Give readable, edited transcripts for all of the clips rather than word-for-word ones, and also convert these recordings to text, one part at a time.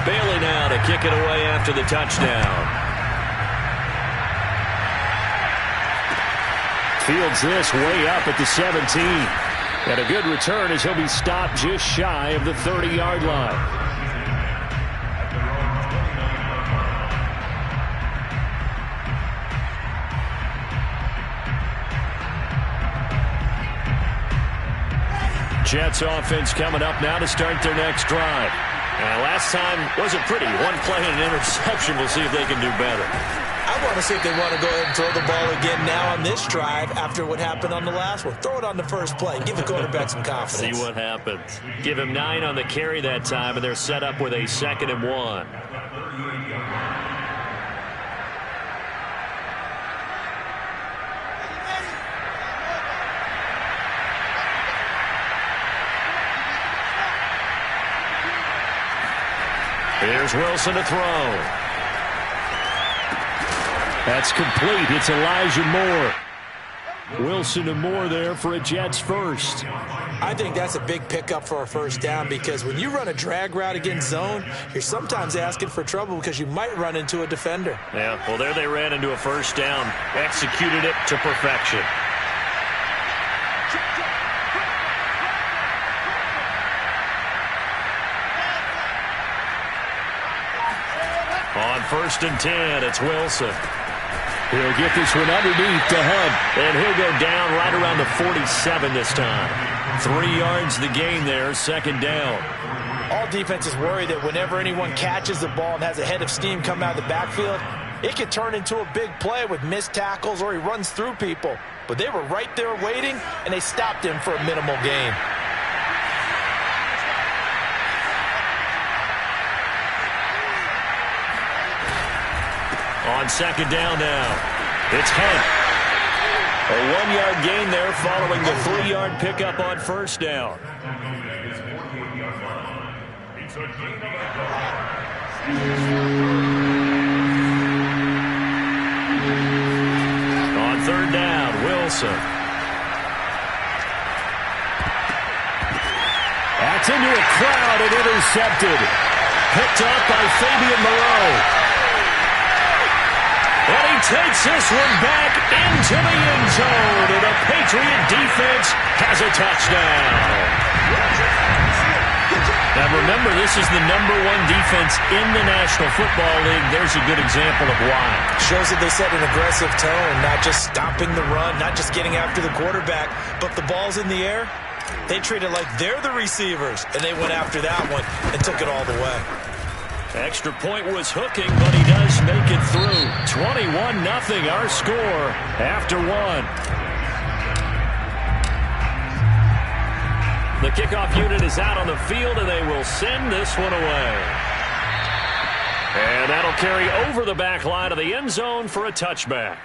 Bailey now to kick it away after the touchdown. Fields this way up at the 17. And a good return as he'll be stopped just shy of the 30-yard line. Jets offense coming up now to start their next drive. Last time wasn't pretty. One play and an interception. We'll see if they can do better. I want to see if they want to go ahead and throw the ball again now on this drive after what happened on the last one. Throw it on the first play. Give the quarterback some confidence. See what happens. Give him 9 on the carry that time, and they're set up with a 2nd and 1. Here's Wilson to throw. That's complete. It's Elijah Moore. Wilson and Moore there for a Jets first. I think that's a big pickup for a first down because when you run a drag route against zone, you're sometimes asking for trouble because you might run into a defender. Yeah, well, there they ran into a first down. Executed it to perfection. On 1st and 10, it's Wilson. He'll get this one underneath to Hunt. And he'll go down right around the 47 this time. 3 yards the gain there, 2nd down. All defenses worry that whenever anyone catches the ball and has a head of steam come out of the backfield, it can turn into a big play with missed tackles or he runs through people. But they were right there waiting, and they stopped him for a minimal gain. On 2nd down now, it's Hunt. A 1-yard gain there following the 3-yard pickup on 1st down. On 3rd down, Wilson. That's into a crowd and intercepted. Picked up by Fabian Moreau. And he takes this one back into the end zone. And the Patriot defense has a touchdown. Now remember, this is the #1 defense in the National Football League. There's a good example of why. Shows that they set an aggressive tone, not just stopping the run, not just getting after the quarterback, but the ball's in the air. They treat it like they're the receivers, and they went after that one and took it all the way. Extra point was hooking, but he does make it through. 21-0 our score after 1. The kickoff unit is out on the field, and they will send this one away. And that'll carry over the back line of the end zone for a touchback.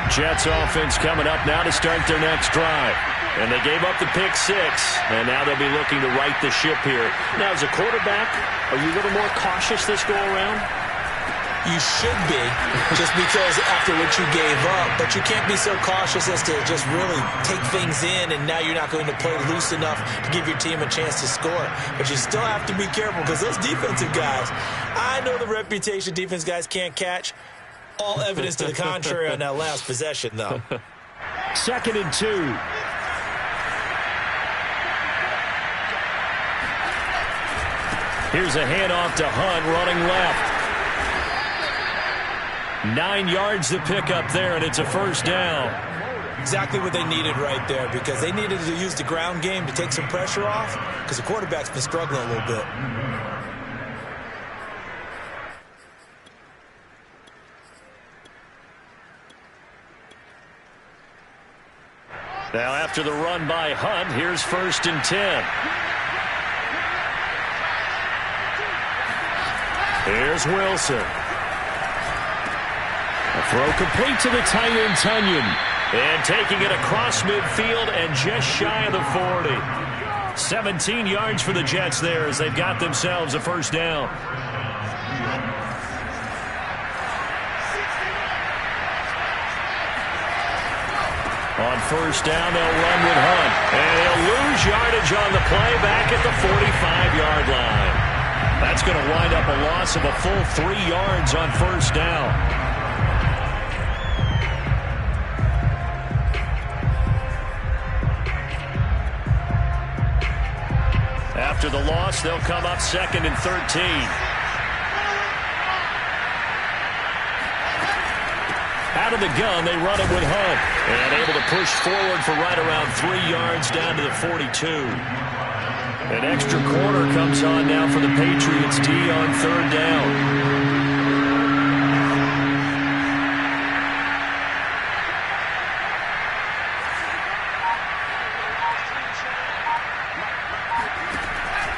Jets offense coming up now to start their next drive. And they gave up the pick 6, and now they'll be looking to right the ship here. Now, as a quarterback, are you a little more cautious this go-around? You should be, just because after what you gave up, but you can't be so cautious as to just really take things in, and now you're not going to play loose enough to give your team a chance to score. But you still have to be careful because those defensive guys, I know the reputation defense guys can't catch. All evidence to the contrary on that last possession, though. 2nd and 2. Here's a handoff to Hunt running left. 9 yards to pick up there, and it's a 1st down. Exactly what they needed right there, because they needed to use the ground game to take some pressure off, because the quarterback's been struggling a little bit. Now after the run by Hunt, here's 1st and 10. Here's Wilson. A throw complete to the tight end, Tunyon. And taking it across midfield and just shy of the 40. 17 yards for the Jets there as they've got themselves a 1st down. On first down, they'll run with Hunt. And he'll lose yardage on the play back at the 45-yard line. That's going to wind up a loss of a full 3 yards on first down. After the loss, they'll come up 2nd and 13. Out of the gun, they run it with Hunt. And able to push forward for right around 3 yards down to the 42. An extra quarter comes on now for the Patriots D on 3rd down.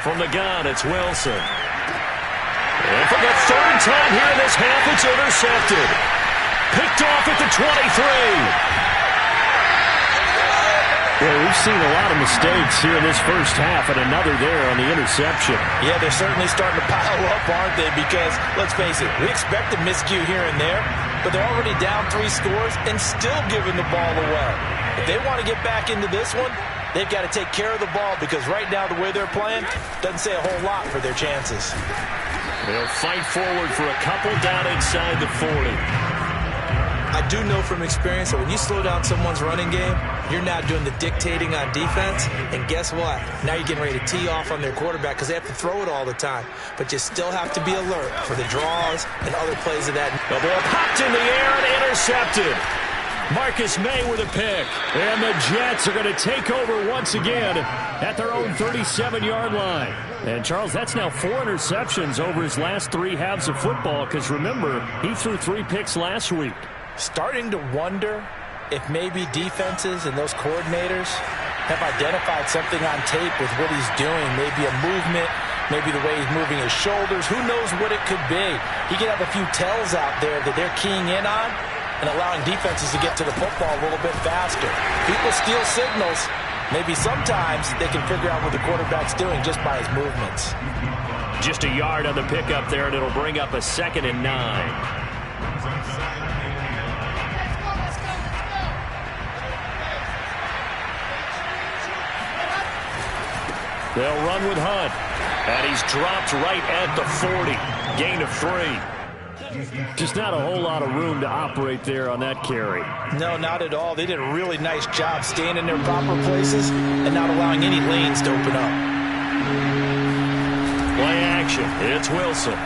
From the gun, it's Wilson. And for the 3rd time here in this half, it's intercepted. Picked off at the 23. Well, we've seen a lot of mistakes here in this first half, and another there on the interception. Yeah, they're certainly starting to pile up, aren't they? Because, let's face it, we expect a miscue here and there, but they're already down 3 scores and still giving the ball away. If they want to get back into this one, they've got to take care of the ball, because right now the way they're playing doesn't say a whole lot for their chances. They'll fight forward for a couple down inside the 40. I do know from experience that when you slow down someone's running game, you're now doing the dictating on defense. And guess what? Now you're getting ready to tee off on their quarterback because they have to throw it all the time. But you still have to be alert for the draws and other plays of that. The ball popped in the air and intercepted. Marcus May with a pick. And the Jets are going to take over once again at their own 37-yard line. And, Charles, that's now 4 interceptions over his last 3 halves of football because, remember, he threw 3 picks last week. Starting to wonder if maybe defenses and those coordinators have identified something on tape with what he's doing. Maybe a movement, maybe the way he's moving his shoulders. Who knows what it could be? He could have a few tells out there that they're keying in on and allowing defenses to get to the football a little bit faster. People steal signals. Maybe sometimes they can figure out what the quarterback's doing just by his movements. Just a yard on the pickup there, and it'll bring up a 2nd and 9. They'll run with Hunt. And he's dropped right at the 40. Gain of 3. Just not a whole lot of room to operate there on that carry. No, not at all. They did a really nice job staying in their proper places and not allowing any lanes to open up. Play action. It's Wilson.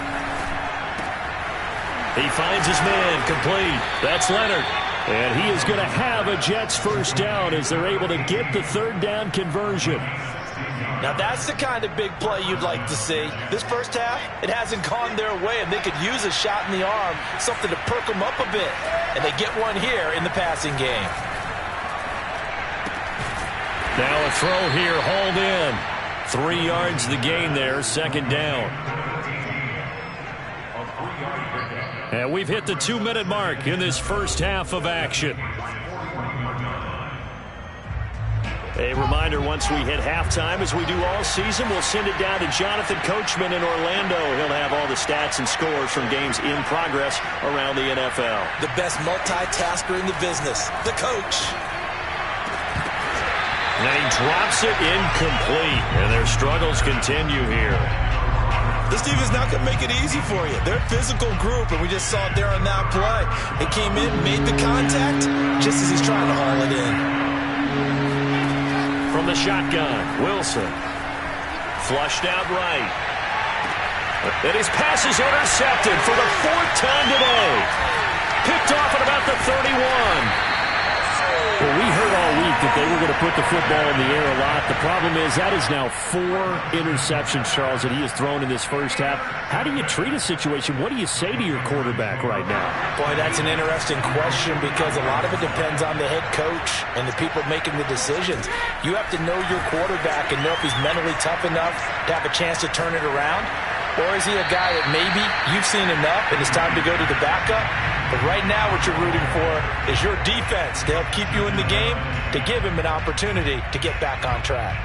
He finds his man complete. That's Leonard. And he is going to have a Jets first down as they're able to get the 3rd down conversion. Now that's the kind of big play you'd like to see. This first half, it hasn't gone their way, and they could use a shot in the arm, something to perk them up a bit. And they get one here in the passing game. Now a throw here, hauled in. 3 yards the gain there, 2nd down. And we've hit the 2-minute mark in this first half of action. A reminder, once we hit halftime, as we do all season, we'll send it down to Jonathan Coachman in Orlando. He'll have all the stats and scores from games in progress around the NFL. The best multitasker in the business, the coach. And he drops it incomplete, and their struggles continue here. This team is not going to make it easy for you. They're a physical group, and we just saw it there on that play. They came in, made the contact, just as he's trying to haul it in. From the shotgun, Wilson. Flushed out right. And his pass is intercepted for the 4th time today. Picked off at about the 31. Well, we heard all week that they were going to put the football in the air a lot. The problem is that is now 4 interceptions, Charles, that he has thrown in this first half. How do you treat a situation? What do you say to your quarterback right now? Boy, that's an interesting question because a lot of it depends on the head coach and the people making the decisions. You have to know your quarterback and know if he's mentally tough enough to have a chance to turn it around. Or is he a guy that maybe you've seen enough and it's time to go to the backup? But right now what you're rooting for is your defense to help keep you in the game, to give him an opportunity to get back on track.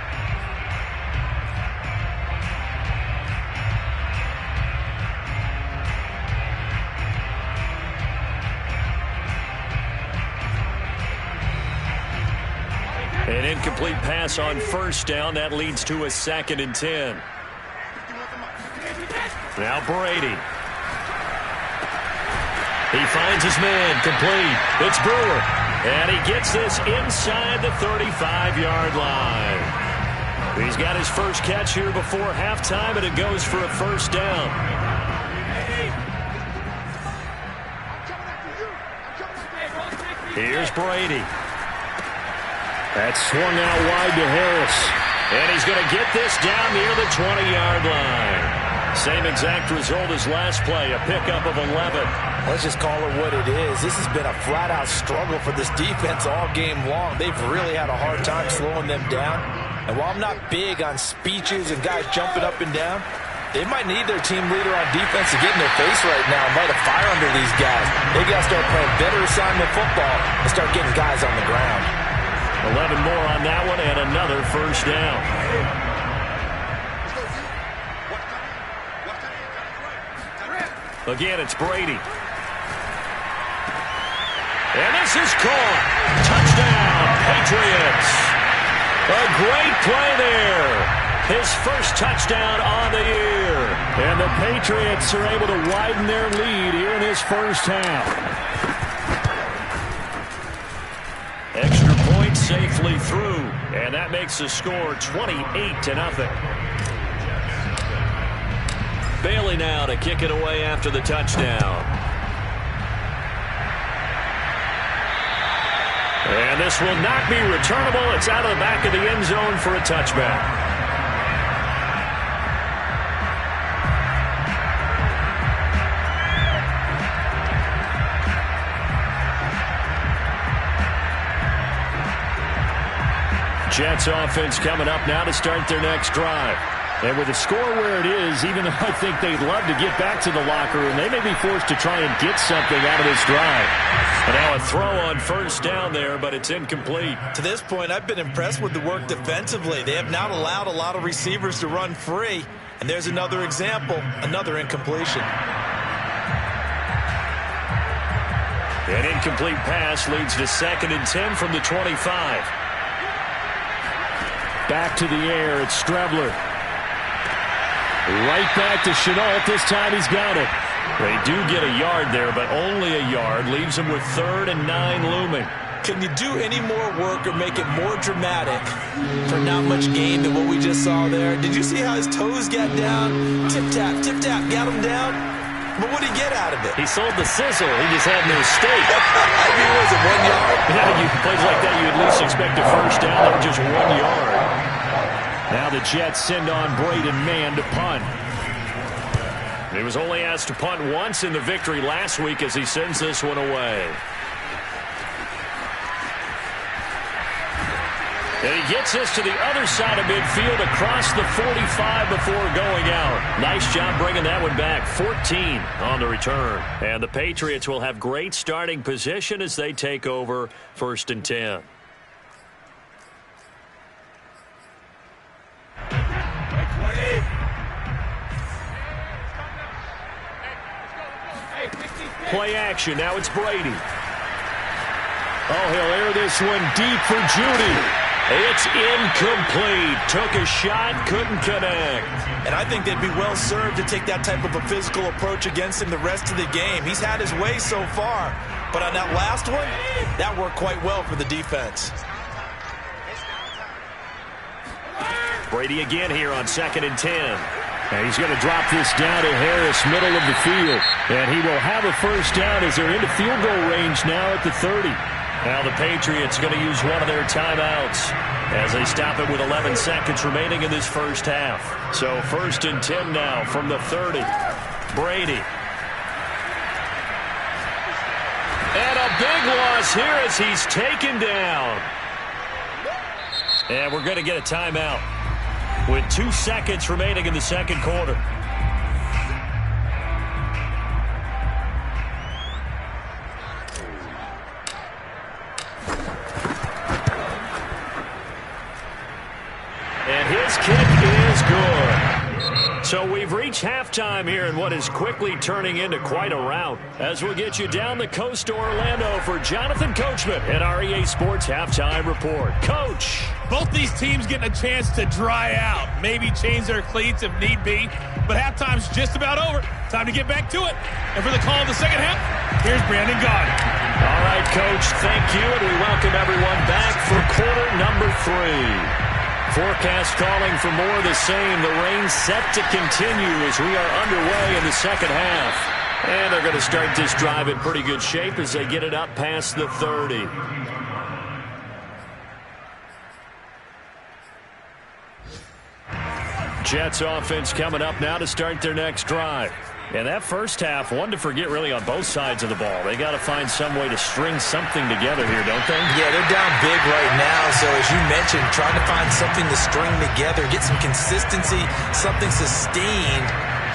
incomplete pass on first down. That leads to a 2nd and 10. Now Brady. He finds his man, complete. It's Brewer. And he gets this inside the 35-yard line. He's got his first catch here before halftime, and it goes for a first down. Here's Brady. That's swung out wide to Harris. And he's going to get this down near the 20-yard line. Same exact result as last play, a pickup of 11. Let's just call it what it is. This has been a flat-out struggle for this defense all game long. They've really had a hard time slowing them down. And while I'm not big on speeches and guys jumping up and down, they might need their team leader on defense to get in their face right now and light a fire under these guys. They got to start playing better assignment football and start getting guys on the ground. 11 more on that one and another first down. Again, it's Brady. And this is caught. Touchdown, Patriots. A great play there. His first touchdown on the year. And the Patriots are able to widen their lead here in this first half. Extra point safely through. And that makes the score 28-0. Bailey now to kick it away after the touchdown. And this will not be returnable. It's out of the back of the end zone for a touchback. Jets offense coming up now to start their next drive. And with the score where it is, even though I think they'd love to get back to the locker room, they may be forced to try and get something out of this drive. And now a throw on first down there, but it's incomplete. To this point, I've been impressed with the work defensively. They have not allowed a lot of receivers to run free. And there's another example, another incompletion. An incomplete pass leads to 2nd and 10 from the 25. Back to the air, it's Strebler. Right back to Chenault. This time he's got it. They do get a yard there, but only a yard. Leaves him with 3rd and 9 looming. Can you do any more work or make it more dramatic for not much gain than what we just saw there? Did you see how his toes got down? Tip-tap, got him down. But what did he get out of it? He sold the sizzle. He just had no steak. I mean, was it 1 yard? Yeah, plays like that, you at least expect a first down of just 1 yard. Now the Jets send on Braden Mann to punt. He was only asked to punt once in the victory last week as he sends this one away. And he gets this to the other side of midfield across the 45 before going out. Nice job bringing that one back. 14 on the return. And the Patriots will have great starting position as they take over 1st and 10. Play action. Now it's Brady. Oh, he'll air this one deep for Judy. It's incomplete. Took a shot, couldn't connect. And I think they'd be well served to take that type of a physical approach against him the rest of the game. He's had his way so far. But on that last one, that worked quite well for the defense. Brady again here on 2nd and 10. And he's going to drop this down to Harris, middle of the field. And he will have a first down as they're into field goal range now at the 30. Now the Patriots going to use one of their timeouts as they stop it with 11 seconds remaining in this first half. So 1st and 10 now from the 30. Brady. And a big loss here as he's taken down. And we're going to get a timeout with 2 seconds remaining in the second quarter. And his kick is good. So we've reached reach halftime here in what is quickly turning into quite a rout. As we'll get you down the coast to Orlando for Jonathan Coachman at our EA Sports Halftime Report. Coach! Both these teams getting a chance to dry out, maybe change their cleats if need be, but halftime's just about over. Time to get back to it. And for the call of the second half, here's Brandon Gaudin. All right, Coach, thank you, and we welcome everyone back for quarter number 3. Forecast calling for more of the same. The rain set to continue as we are underway in the second half. And they're going to start this drive in pretty good shape as they get it up past the 30. Jets offense coming up now to start their next drive. And that first half, one to forget really on both sides of the ball. They got to find some way to string something together here, don't they? Yeah, they're down big right now. So as you mentioned, trying to find something to string together, get some consistency, something sustained,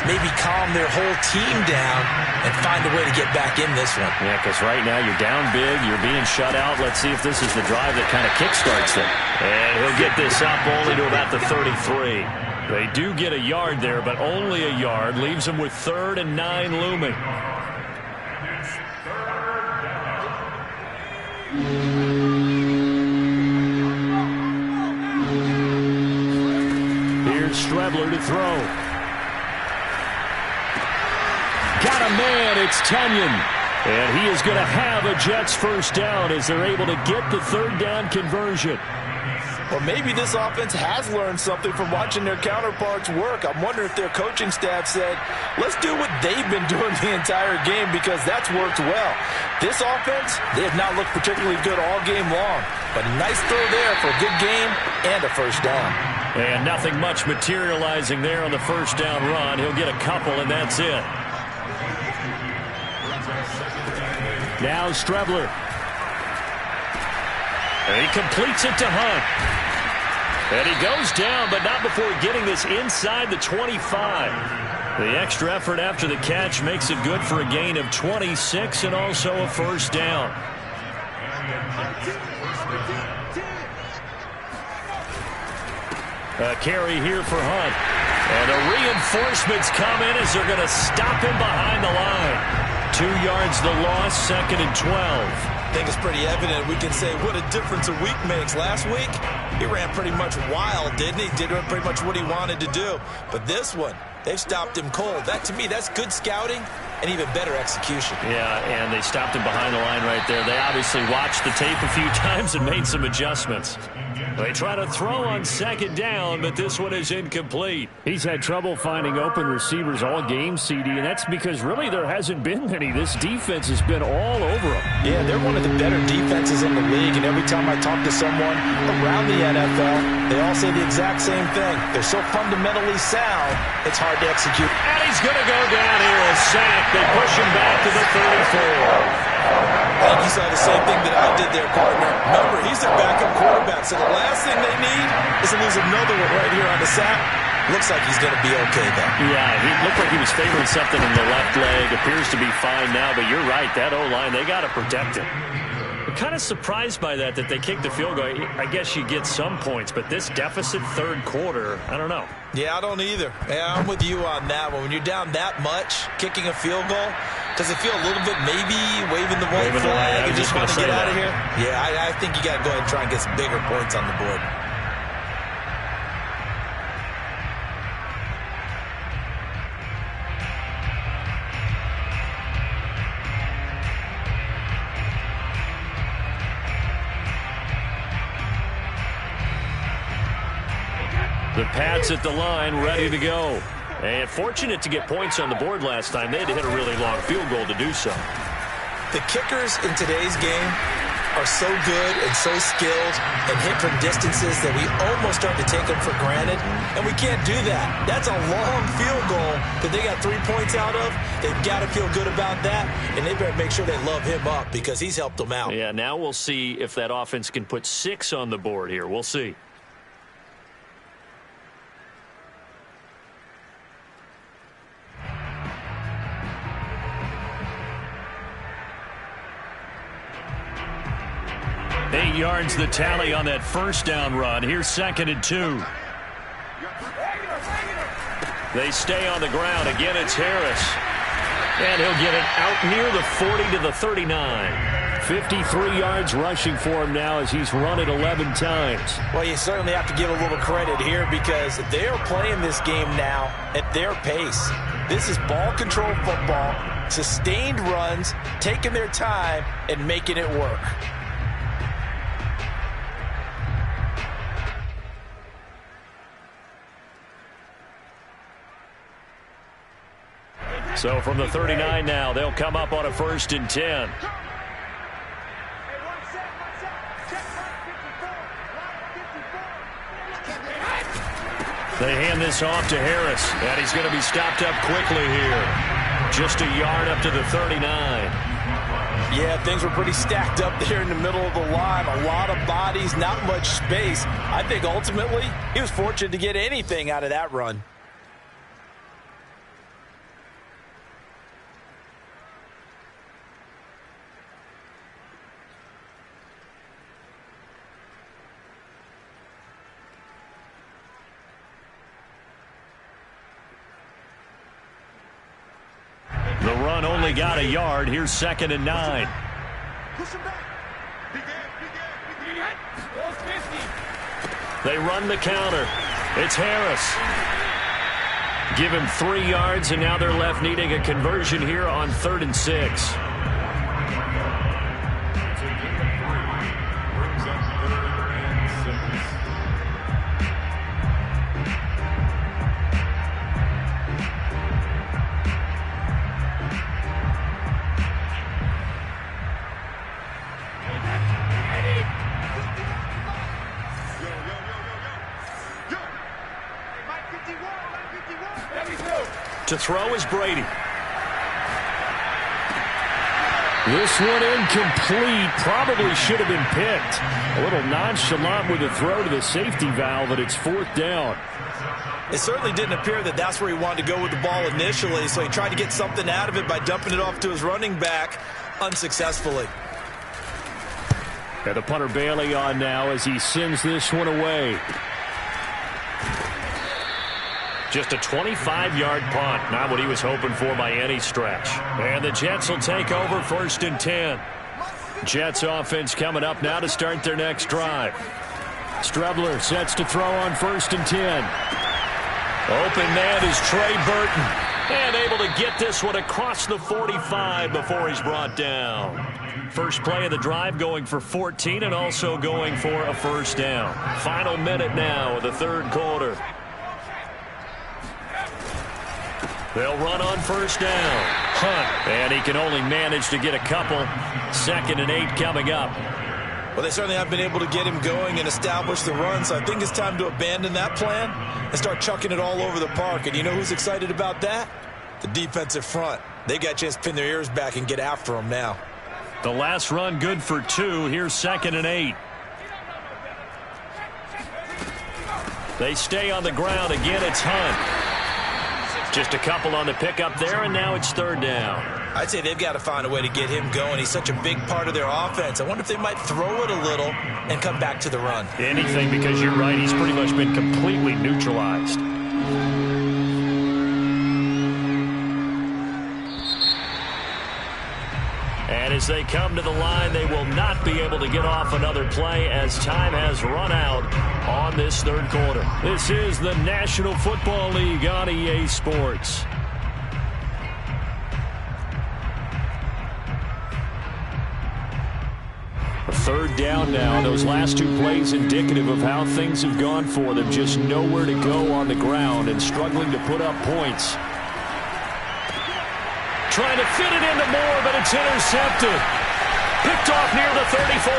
maybe calm their whole team down and find a way to get back in this one. Yeah, because right now you're down big, you're being shut out. Let's see if this is the drive that kind of kickstarts them. And he'll get this up only to about the 33. They do get a yard there, but only a yard. Leaves them with 3rd and 9 looming. Here's Strebler to throw. Got a man, it's Tunyon. And he is going to have a Jets first down as they're able to get the 3rd down conversion. Well, maybe this offense has learned something from watching their counterparts work. I'm wondering if their coaching staff said, let's do what they've been doing the entire game because that's worked well. This offense, they have not looked particularly good all game long. But a nice throw there for a good game and a first down. And nothing much materializing there on the first down run. He'll get a couple, and that's it. Now Strebler. And he completes it to Hunt. And he goes down, but not before getting this inside the 25. The extra effort after the catch makes it good for a gain of 26 and also a first down. A carry here for Hunt. And the reinforcements come in as they're going to stop him behind the line. 2 yards the loss, 2nd and 12. I think it's pretty evident. We can say what a difference a week makes. Last week, he ran pretty much wild, didn't he? Did pretty much what he wanted to do. But this one, they've stopped him cold. That, to me, that's good scouting and even better execution. Yeah, and they stopped him behind the line right there. They obviously watched the tape a few times and made some adjustments. They try to throw on 2nd down, but this one is incomplete. He's had trouble finding open receivers all game, CD, and that's because really there hasn't been many. This defense has been all over him. Yeah, they're one of the better defenses in the league, and every time I talk to someone around the NFL, they all say the exact same thing. They're so fundamentally sound, it's hard to execute. And he's going to go down here, a sack. They push him back to the 34. I think you saw the same thing that I did there, partner. Remember, he's their backup quarterback, so the last thing they need is to lose another one right here on the sack. Looks like he's going to be okay, though. Yeah, he looked like he was favoring something in the left leg. Appears to be fine now, but you're right. That O-line, they got to protect him. I'm kind of surprised by that they kicked the field goal. I guess you get some points, but this deficit 3rd quarter, I don't know. Yeah, I don't either. Yeah, I'm with you on that one. When you're down that much, kicking a field goal, does it feel a little bit maybe waving the white flag and just want to get out of here? Yeah, I think you got to go ahead and try and get some bigger points on the board. The Pats at the line, ready to go. And fortunate to get points on the board last time. They had to hit a really long field goal to do so. The kickers in today's game are so good and so skilled and hit from distances that we almost start to take them for granted, and we can't do that. That's a long field goal that they got 3 points out of. They've got to feel good about that, and they better make sure they love him up because he's helped them out. Yeah, now we'll see if that offense can put 6 on the board here. We'll see. Eight yards the tally on that first down run. Here's 2nd and 2. They stay on the ground. Again, it's Harris. And he'll get it out near the 40 to the 39. 53 yards rushing for him now as he's run it 11 times. Well, you certainly have to give a little credit here because they are playing this game now at their pace. This is ball control football, sustained runs, taking their time, and making it work. So from the 39 now, they'll come up on a 1st and 10. They hand this off to Harris, and he's going to be stopped up quickly here. Just a yard up to the 39. Yeah, things were pretty stacked up there in the middle of the line. A lot of bodies, not much space. I think ultimately he was fortunate to get anything out of that run. The run only got a yard. Here's 2nd and 9. They run the counter. It's Harris. Give him 3 yards, and now they're left needing a conversion here on 3rd and 6. To throw is Brady. This one incomplete. Probably should have been picked. A little nonchalant with a throw to the safety valve, and it's 4th down. It certainly didn't appear that that's where he wanted to go with the ball initially, so he tried to get something out of it by dumping it off to his running back unsuccessfully. And the punter Bailey on now as he sends this one away. Just a 25-yard punt, not what he was hoping for by any stretch. And the Jets will take over 1st and 10. Jets offense coming up now to start their next drive. Strebler sets to throw on 1st and 10. Open man is Trey Burton. And able to get this one across the 45 before he's brought down. First play of the drive going for 14 and also going for a 1st down. Final minute now of the 3rd quarter. They'll run on 1st down. Hunt. And he can only manage to get a couple. 2nd and 8 coming up. Well, they certainly have been able to get him going and establish the run, so I think it's time to abandon that plan and start chucking it all over the park. And you know who's excited about that? The defensive front. They got a chance to pin their ears back and get after him now. The last run good for 2. Here's 2nd and 8. They stay on the ground. Again, it's Hunt. Just a couple on the pickup there, and now it's 3rd down. I'd say they've got to find a way to get him going. He's such a big part of their offense. I wonder if they might throw it a little and come back to the run. Anything, because you're right. He's pretty much been completely neutralized. And as they come to the line, they will not be able to get off another play as time has run out on this 3rd quarter. This is the National Football League on EA Sports. A 3rd down now. Those last 2 plays indicative of how things have gone for them. Just nowhere to go on the ground and struggling to put up points. Trying to fit it into Moore, but it's intercepted. Picked off near the 34.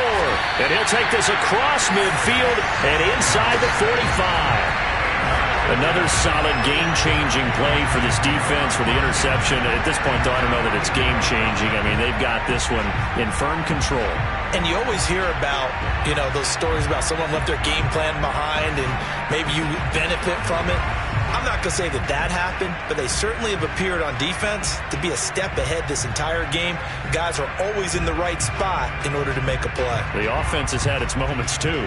And he'll take this across midfield and inside the 45. Another solid game-changing play for this defense with the interception. At this point, though, I don't know that it's game-changing. I mean, they've got this one in firm control. And you always hear about, you know, those stories about someone left their game plan behind and maybe you benefit from it. I'm not going to say that that happened, but they certainly have appeared on defense to be a step ahead this entire game. Guys are always in the right spot in order to make a play. The offense has had its moments, too.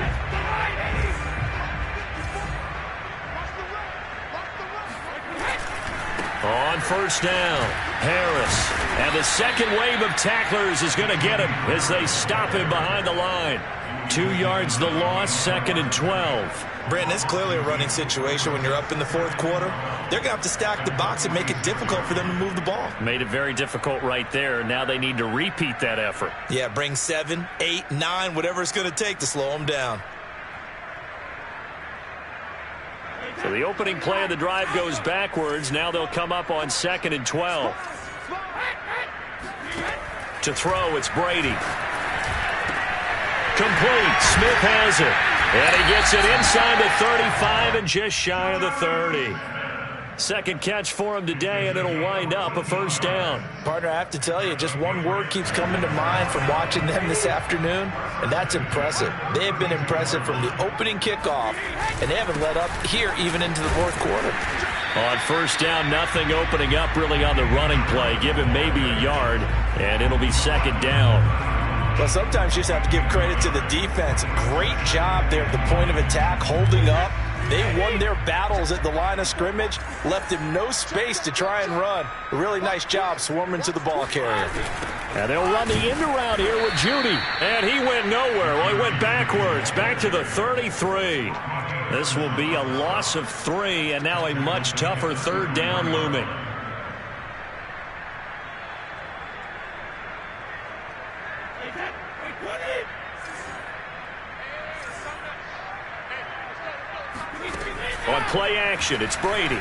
On first down, Harris. And the second wave of tacklers is going to get him as they stop him behind the line. 2 yards the loss, 2nd and 12. Brandon, it's clearly a running situation when you're up in the 4th quarter. They're going to have to stack the box and make it difficult for them to move the ball. Made it very difficult right there. Now they need to repeat that effort. Yeah, bring 7, 8, 9, whatever it's going to take to slow them down. So the opening play of the drive goes backwards. Now they'll come up on 2nd and 12. To throw, it's Brady. Complete. Smith has it. And he gets it inside the 35 and just shy of the 30. Second catch for him today, and it'll wind up a first down. Partner, I have to tell you, just one word keeps coming to mind from watching them this afternoon, and that's impressive. They have been impressive from the opening kickoff, and they haven't let up here even into the 4th quarter. On first down, nothing opening up really on the running play. Give him maybe a yard, and it'll be 2nd down. Well, sometimes you just have to give credit to the defense. Great job there at the point of attack, holding up. They won their battles at the line of scrimmage, left him no space to try and run. A really nice job swarming to the ball carrier. And they'll run the end around here with Judy. And he went nowhere. Well, he went backwards, back to the 33. This will be a loss of 3, and now a much tougher 3rd down looming. On play action, it's Brady.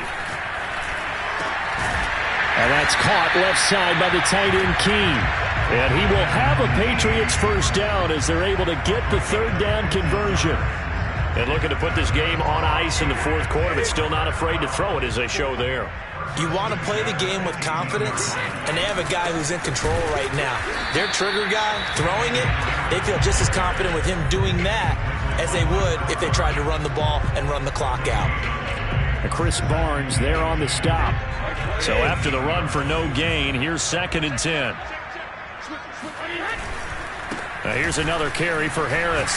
And that's caught left side by the tight end, Keene. And he will have a Patriots first down as they're able to get the 3rd down conversion. And looking to put this game on ice in the 4th quarter, but still not afraid to throw it as they show there. You want to play the game with confidence, and they have a guy who's in control right now. Their trigger guy, throwing it, they feel just as confident with him doing that as they would if they tried to run the ball and run the clock out. Chris Barnes there on the stop. So after the run for no gain, here's 2nd and 10. Now here's another carry for Harris.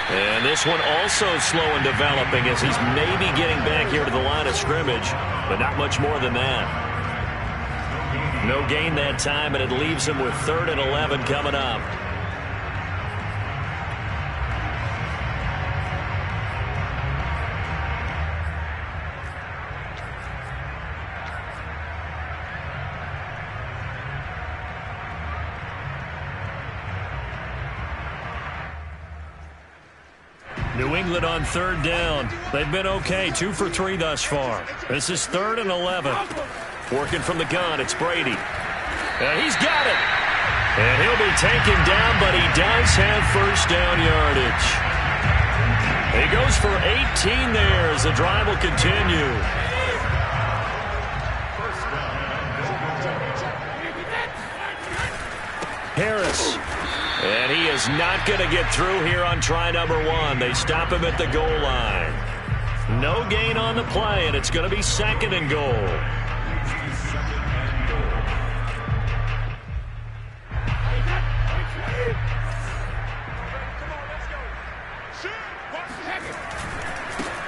And this one also slow in developing as he's maybe getting back here to the line of scrimmage, but not much more than that. No gain that time, and it leaves him with 3rd and 11 coming up. New England on 3rd down. They've been okay, 2 for 3 thus far. This is 3rd and 11. Working from the gun, it's Brady. And he's got it. And he'll be taken down, but he does have first down yardage. He goes for 18 there as the drive will continue. Harris. And he is not going to get through here on try number 1. They stop him at the goal line. No gain on the play, and it's going to be 2nd and goal.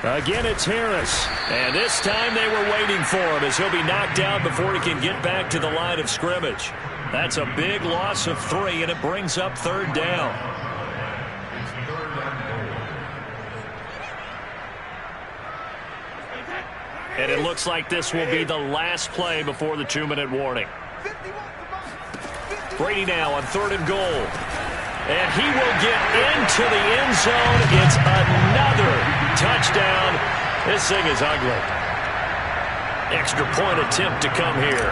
Again, it's Harris. And this time they were waiting for him as he'll be knocked down before he can get back to the line of scrimmage. That's a big loss of 3, and it brings up 3rd down. And it looks like this will be the last play before the 2-minute warning. Brady now on 3rd and goal. And he will get into the end zone. It's another touchdown. This thing is ugly. Extra point attempt to come here.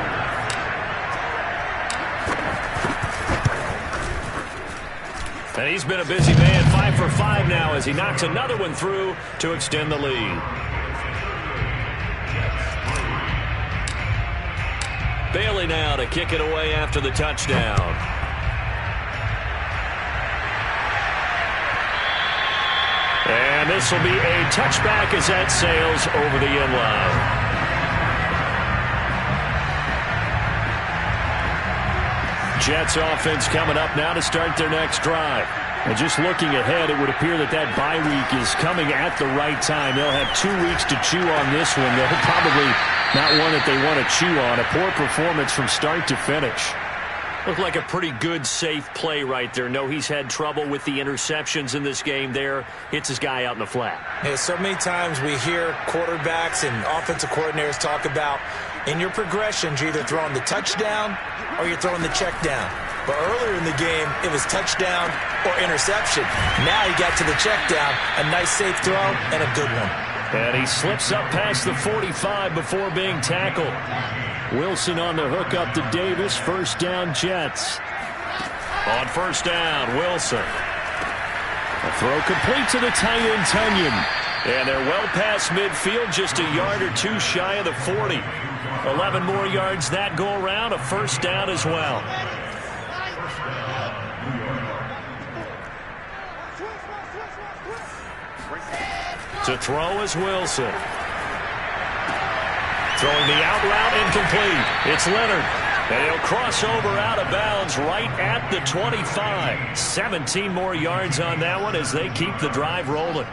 And he's been a busy man, 5 for 5 now as he knocks another one through to extend the lead. Bailey now to kick it away after the touchdown. And this will be a touchback as that sails over the end line. Jets offense coming up now to start their next drive. And just looking ahead, it would appear that that bye week is coming at the right time. They'll have 2 weeks to chew on this one. They'll probably Not one that they want to chew on. A poor performance from start to finish. Looked like a pretty good, safe play right there. No, he's had trouble with the interceptions in this game there. Hits his guy out in the flat. Yeah, so many times we hear quarterbacks and offensive coordinators talk about in your progressions, you're either throwing the touchdown or you're throwing the check down. But earlier in the game, it was touchdown or interception. Now he got to the check down, a nice safe throw, and a good one. And he slips up past the 45 before being tackled. Wilson on the hook up to Davis. First down, Jets. On first down, Wilson. A throw complete to the tight end, Tunyon. And they're well past midfield, just a yard or two shy of the 40. 11 more yards that go around, a first down as well. To throw is Wilson. Throwing the out route incomplete. It's Leonard. And he'll cross over out of bounds right at the 25. 17 more yards on that one as they keep the drive rolling.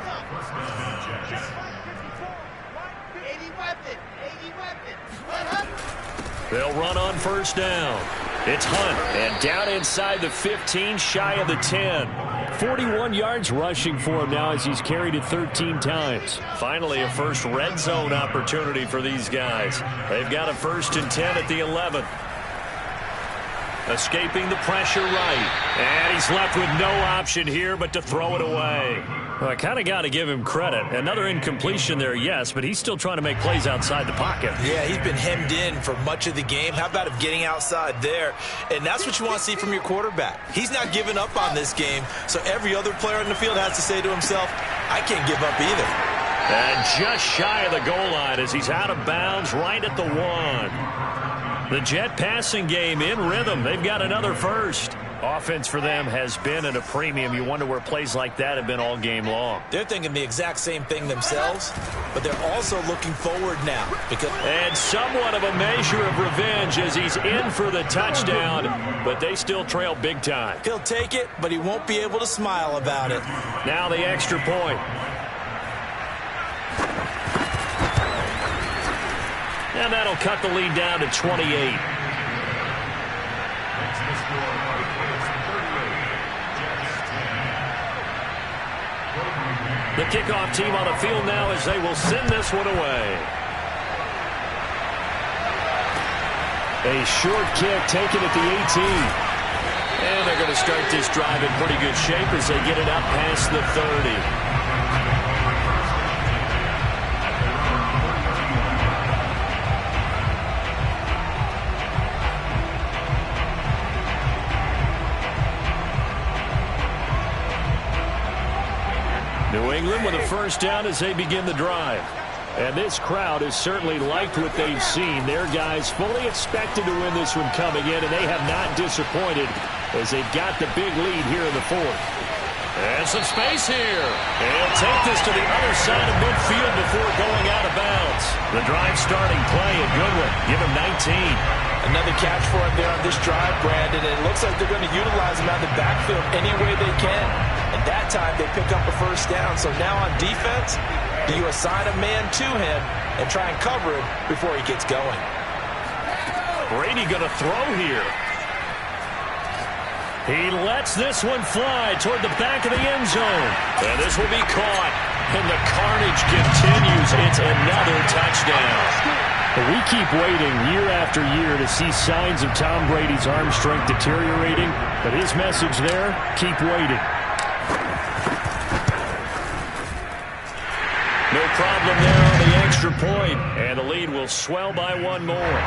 They'll run on first down. It's Hunt, and down inside the 15, shy of the 10. 41 yards rushing for him now as he's carried it 13 times. Finally, a first red zone opportunity for these guys. They've got a 1st and 10 at the 11. Escaping the pressure right. And he's left with no option here but to throw it away. Well, I kind of got to give him credit. Another incompletion there, yes, but he's still trying to make plays outside the pocket. Yeah, he's been hemmed in for much of the game. How about him getting outside there? And that's what you want to see from your quarterback. He's not giving up on this game, so every other player on the field has to say to himself, I can't give up either. And just shy of the goal line as he's out of bounds right at the 1. The Jet passing game in rhythm. They've got another first. Offense for them has been at a premium. You wonder where plays like that have been all game long. They're thinking the exact same thing themselves, but they're also looking forward now. And somewhat of a measure of revenge as he's in for the touchdown, but they still trail big time. He'll take it, but he won't be able to smile about it. Now the extra point. And that'll cut the lead down to 28. The kickoff team on the field now as they will send this one away. A short kick taken at the 18. And they're going to start this drive in pretty good shape as they get it up past the 30. New England with a first down as they begin the drive. And this crowd has certainly liked what they've seen. Their guys fully expected to win this one coming in, and they have not disappointed as they've got the big lead here in the 4th. And some space here. And he'll take this to the other side of midfield before going out of bounds. The drive starting play, a good one. Give him 19. Another catch for him there on this drive, Brandon, and it looks like they're going to utilize him out of the backfield any way they can. And that time they pick up a first down. So now on defense, do you assign a man to him and try and cover him before he gets going? Brady going to throw here. He lets this one fly toward the back of the end zone. And this will be caught. And the carnage continues. It's another touchdown. We keep waiting year after year to see signs of Tom Brady's arm strength deteriorating. But his message there, keep waiting. No problem there on the extra point. And the lead will swell by one more.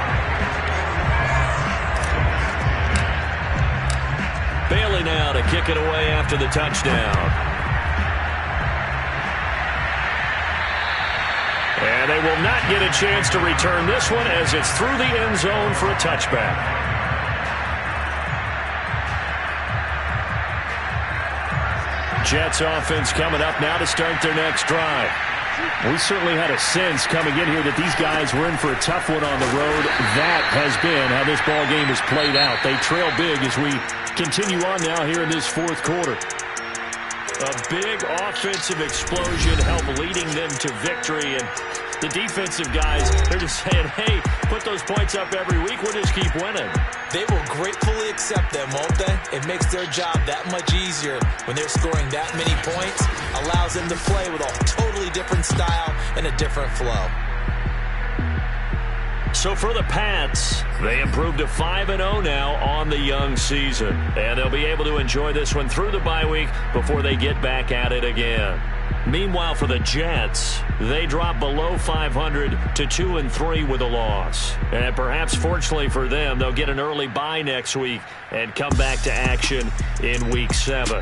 Bailey now to kick it away after the touchdown. And they will not get a chance to return this one as it's through the end zone for a touchback. Jets offense coming up now to start their next drive. We certainly had a sense coming in here that these guys were in for a tough one on the road. That has been how this ball game has played out. They trail big as we continue on now here in this 4th quarter. A big offensive explosion helped leading them to victory, and The defensive guys, they're just saying, hey, put those points up every week. We'll just keep winning. They will gratefully accept them, won't they? It makes their job that much easier when they're scoring that many points. Allows them to play with a totally different style and a different flow. So for the Pats, they improved to 5-0 now on the young season. And they'll be able to enjoy this one through the bye week before they get back at it again. Meanwhile, for the Jets, they drop below 500 to 2-3 with a loss. And perhaps fortunately for them, they'll get an early bye next week and come back to action in Week 7.